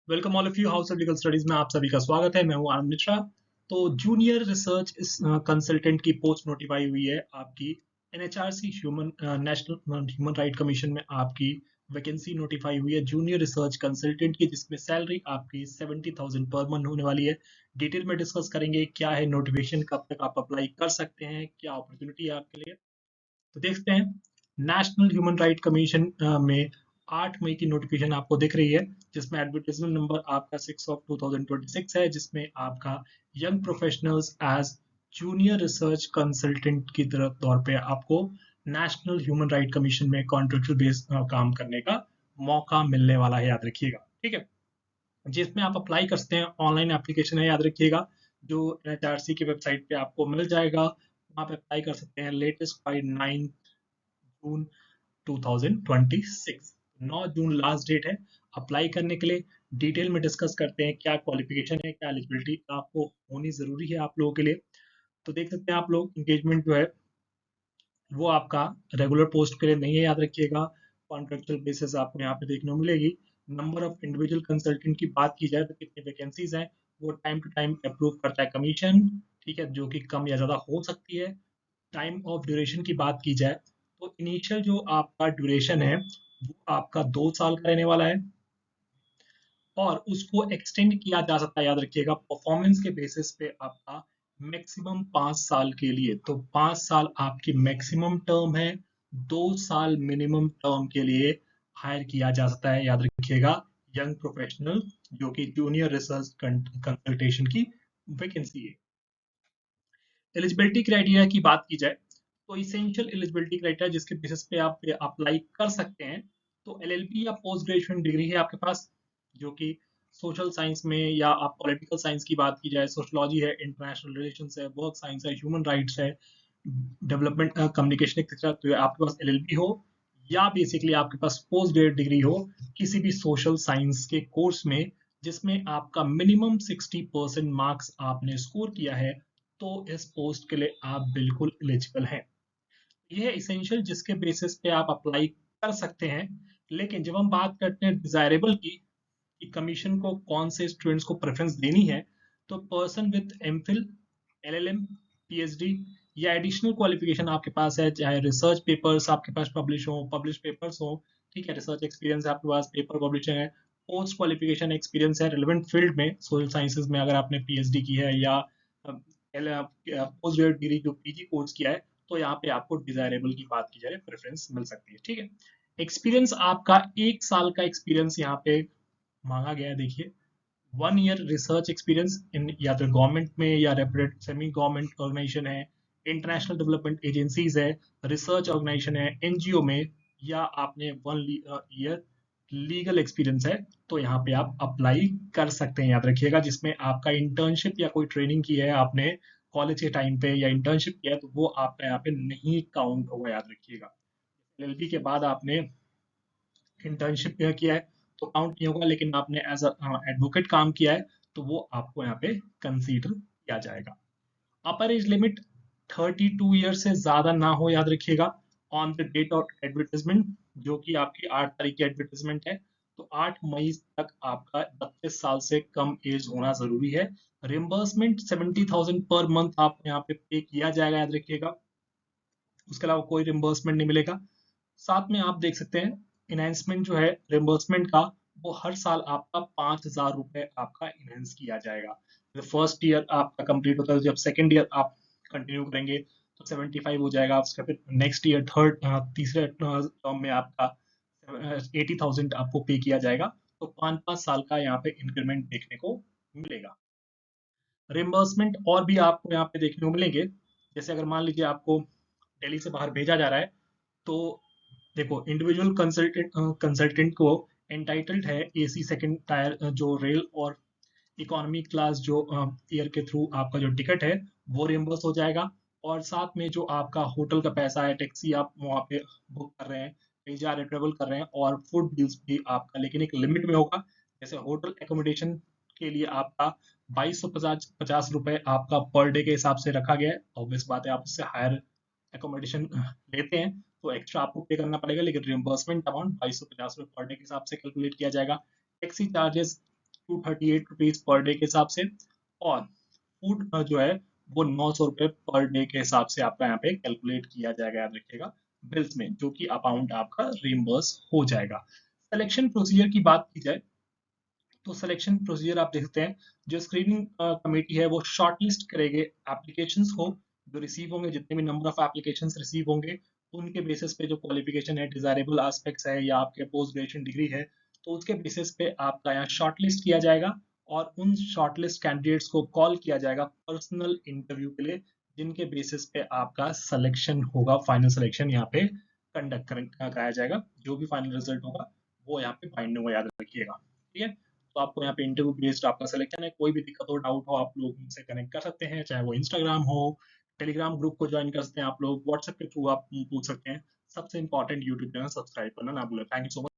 Welcome all of you house of legal studies में आप सभी का स्वागत है। मैं हूं आनंद मिश्रा। तो जूनियर रिसर्च कंसल्टेंट की पोस्ट नोटिफाई हुई है आपकी NHRC human national human right commission में आपकी वैकेंसी नोटिफाई हुई है जूनियर रिसर्च कंसल्टेंट की, जिसमें सैलरी आपकी 70,000 पर मंथ होने वाली है। डिटेल में डिस्कस करेंगे क्या है नोटिफिकेशन, कब तक आप अप्लाई कर सकते हैं, क्या अपॉर्चुनिटी है आपके लिए। तो देखते हैं। नेशनल ह्यूमन राइट कमीशन में 8 मई की नोटिफिकेशन आपको दिख रही है, जिसमें एडवर्टाइजमेंट नंबर आपका 6 ऑफ 2026 है, जिसमें आपका young professionals as junior research consultant की तरफ तौर पे आपको नेशनल ह्यूमन राइट कमीशन में कॉन्ट्रेक्चुअल बेस काम करने का मौका मिलने वाला है, याद रखिएगा। ठीक है, जिसमें आप अप्लाई कर सकते हैं। ऑनलाइन एप्लीकेशन है, याद रखिएगा, जो एनएचआरसी की वेबसाइट पे आपको मिल जाएगा। वहाँ पे अप्लाई कर सकते हैं लेटेस्ट बाई 9 जून 2026। 9 जून लास्ट डेट है अप्लाई करने के लिए। डिटेल में डिस्कस करते हैं क्या क्वालिफिकेशन है, क्या एलिजिबिलिटी आपको होनी जरूरी है आप लोगों के लिए। तो देख सकते हैं आप लोग, इंगेजमेंट जो है वो आपका रेगुलर पोस्ट के लिए नहीं है, याद रखिएगा। कॉन्ट्रेक्चुअल बेसिस आपको यहाँ पे देखने को मिलेगी। नंबर ऑफ इंडिविजुअल कंसल्टेंट की बात की जाए तो कितनी वैकेंसीज हैं, वो टाइम टू टाइम अप्रूव करता है कमीशन। ठीक है, जो कि कम या ज्यादा हो सकती है। टाइम ऑफ ड्यूरेशन की बात की जाए तो इनिशियल जो आपका ड्यूरेशन है वो आपका 2 साल का रहने वाला है, और उसको एक्सटेंड किया जा सकता है, याद रखिएगा, परफॉर्मेंस के बेसिस पे आपका मैक्सिमम 5 साल के लिए। तो 5 साल आपकी मैक्सिमम टर्म है, 2 साल मिनिमम टर्म के लिए हायर किया जा सकता है, याद रखिएगा। यंग प्रोफेशनल जो कि जूनियर रिसर्च कंसल्टेशन की वैकेंसी है। एलिजिबिलिटी क्राइटेरिया की बात की जाए तो इसेंशियल एलिजिबिलिटी क्राइटेरिया जिसके बेसिस पे आप अप्लाई कर सकते हैं, तो एलएलबी या पोस्ट ग्रेजुएशन डिग्री है आपके पास, जो कि सोशल साइंस में, या आप पॉलिटिकल साइंस की बात की जाए, सोशोलॉजी है, इंटरनेशनल रिलेशंस है, वर्क साइंस है, ह्यूमन राइट्स है, डेवलपमेंट कम्युनिकेशन एक्सेट्रा, तो आपके पास एलएलबी हो, या बेसिकली आपके पास पोस्ट ग्रेजुएट डिग्री हो किसी भी सोशल साइंस के कोर्स में, जिसमें आपका मिनिमम 60% मार्क्स आपने स्कोर किया है, तो इस पोस्ट के लिए आप बिल्कुल एलिजिबल हैं। ये है इसेंशियल जिसके बेसिस पे आप अप्लाई कर सकते हैं। लेकिन जब हम बात करते हैं डिजायरेबल की, कि कमीशन को कौन से स्टूडेंट्स को प्रेफरेंस देनी है, तो person with MPhil, LLM, PhD या एडिशनल क्वालिफिकेशन आपके पास है, चाहे रिसर्च पेपर्स आपके पास पब्लिश पेपर्स हो, ठीक है, रिसर्च एक्सपीरियंस है आपके पास, पेपर पब्लिशिंग है, पोस्ट क्वालिफिकेशन एक्सपीरियंस है रिलेवेंट फील्ड में, सोशल साइंसेज में अगर आपने पीएचडी की है, या पोस्ट ग्रेजुएट डिग्री जो पीजी कोर्स किया है, तो यहाँ पे आपको डिजायरेबल की बात की जाए प्रेफरेंस मिल सकती है। ठीक है, एक्सपीरियंस आपका 1 साल का एक्सपीरियंस यहाँ पे मांगा गया है। देखिए, 1 ईयर रिसर्च एक्सपीरियंस इन या तो गवर्नमेंट में या रेपुटेड सेमी गवर्नमेंट ऑर्गेनाइजेशन है, इंटरनेशनल डेवलपमेंट एजेंसीज है, रिसर्च ऑर्गेनाइजेशन है, एनजीओ में, या आपने 1 ईयर लीगल एक्सपीरियंस है, तो यहाँ पे आप अप्लाई कर सकते हैं, याद रखिएगा। जिसमें आपका इंटर्नशिप या कोई ट्रेनिंग की है आपने कॉलेज के टाइम पे, या इंटर्नशिप किया है, तो वो आपका यहाँ पे नहीं काउंट होगा, याद रखिएगा। एलएलबी के बाद आपने इंटर्नशिप किया है तो काउंट नहीं होगा, लेकिन आपने एज एडवोकेट काम किया है तो वो आपको यहाँ पे कंसीडर किया जाएगा। अपर एज लिमिट 32 ईयर से ज्यादा ना हो, याद रखिएगा। On the date of advertisement, जो कि आपकी 8 तारीख की एडवर्टाइजमेंट है, तो 8 मई तक आपका 32 साल से कम एज होना जरूरी है। रिम्बर्समेंट 70,000 पर मंथ आपको यहाँ पे पे किया जाएगा, याद रखिएगा। उसके अलावा कोई रिम्बर्समेंट नहीं मिलेगा। साथ में आप देख सकते हैं इनहेंसमेंट जो है रिम्बर्समेंट का, वो हर साल आपका 5,000 रुपए आपका इनहेंस किया जाएगा। फर्स्ट ईयर आपका कंप्लीट होता है, जब सेकेंड ईयर आप कंटिन्यू करेंगे तो 75 हो जाएगा। उसका फिर नेक्स्ट ईयर थर्ड तीसरे टर्म में आपका 80,000 आपको पे किया जाएगा। तो 5-5 साल का यहाँ पे इंक्रीमेंट देखने को मिलेगा। रिम्बर्समेंट और भी आपको यहाँ पे देखने को मिलेंगे। जैसे अगर मान लीजिए आपको दिल्ली से बाहर भेजा जा रहा है, तो देखो, इंडिविजुअल कंसल्टेंट को एंटाइटल्ड है एसी सेकंड टायर जो रेल और इकोनॉमी क्लास जो एयर के थ्रू आपका जो टिकट है वो रिम्बर्स हो जाएगा। और साथ में जो आपका होटल का पैसा है, टैक्सी आप वहाँ पे बुक कर रहे हैं, कहीं जा रहे ट्रेवल कर रहे हैं, और फूड बिल्स भी आपका, लेकिन एक लिमिट में होगा। जैसे होटल एकोमोडेशन के लिए आपका 2250 रुपए आपका पर डे के हिसाब से रखा गया है। ऑब्वियस बात है, आप उससे हायर एकोमोडेशन लेते हैं तो एक्स्ट्रा आपको पे करना पड़ेगा, लेकिन रिम्बर्समेंट अमाउंट 2250 रुपए पर डे के हिसाब से कैलकुलेट किया जाएगा। Taxi charges to 38 rupees per day के हिसाब से, और फूड जो है वो 900 रुपये पर डे के हिसाब से आपका यहाँ पे कैलकुलेट किया जाएगा, याद रखिएगा, बिल्स में, जो कि अमाउंट आपका रिम्बर्स हो जाएगा। सिलेक्शन प्रोसीजर की बात की जाए तो सिलेक्शन प्रोसीजर आप देखते हैं, जो स्क्रीनिंग कमेटी है वो शॉर्टलिस्ट करेंगे एप्लीकेशंस को, जो रिसीव होंगे, जितने भी नंबर ऑफ एप्लीकेशंस रिसीव होंगे उनके बेसिस पे, जो क्वालिफिकेशन है, डिजायरेबल एस्पेक्ट्स है या आपके पोस्ट ग्रेजुएशन डिग्री है, तो उसके बेसिस पे आपका यहाँ शॉर्टलिस्ट किया जाएगा, और उन शॉर्टलिस्ट कैंडिडेट्स को कॉल किया जाएगा पर्सनल इंटरव्यू के लिए, जिनके बेसिस पे आपका सिलेक्शन होगा, फाइनल सिलेक्शन यहाँ पे कंडक्ट कराया जाएगा। जो भी फाइनल रिजल्ट होगा वो यहाँ पे बाइंड होगा, याद रखिएगा, ठीक है। तो आपको यहाँ पे इंटरव्यू बेस्ड आपका सिलेक्शन है। कोई भी दिक्कत हो, डाउट हो, आप लोग मुझसे कनेक्ट कर सकते हैं, चाहे वो इंस्टाग्राम हो, टेलीग्राम ग्रुप को ज्वाइन कर सकते हैं, आप लोग व्हाट्सएप के थ्रू आप पूछ सकते हैं। सबसे इंपॉर्टेंट यूट्यूब चैनल सब्सक्राइब करना ना भूलें। Thank you so much.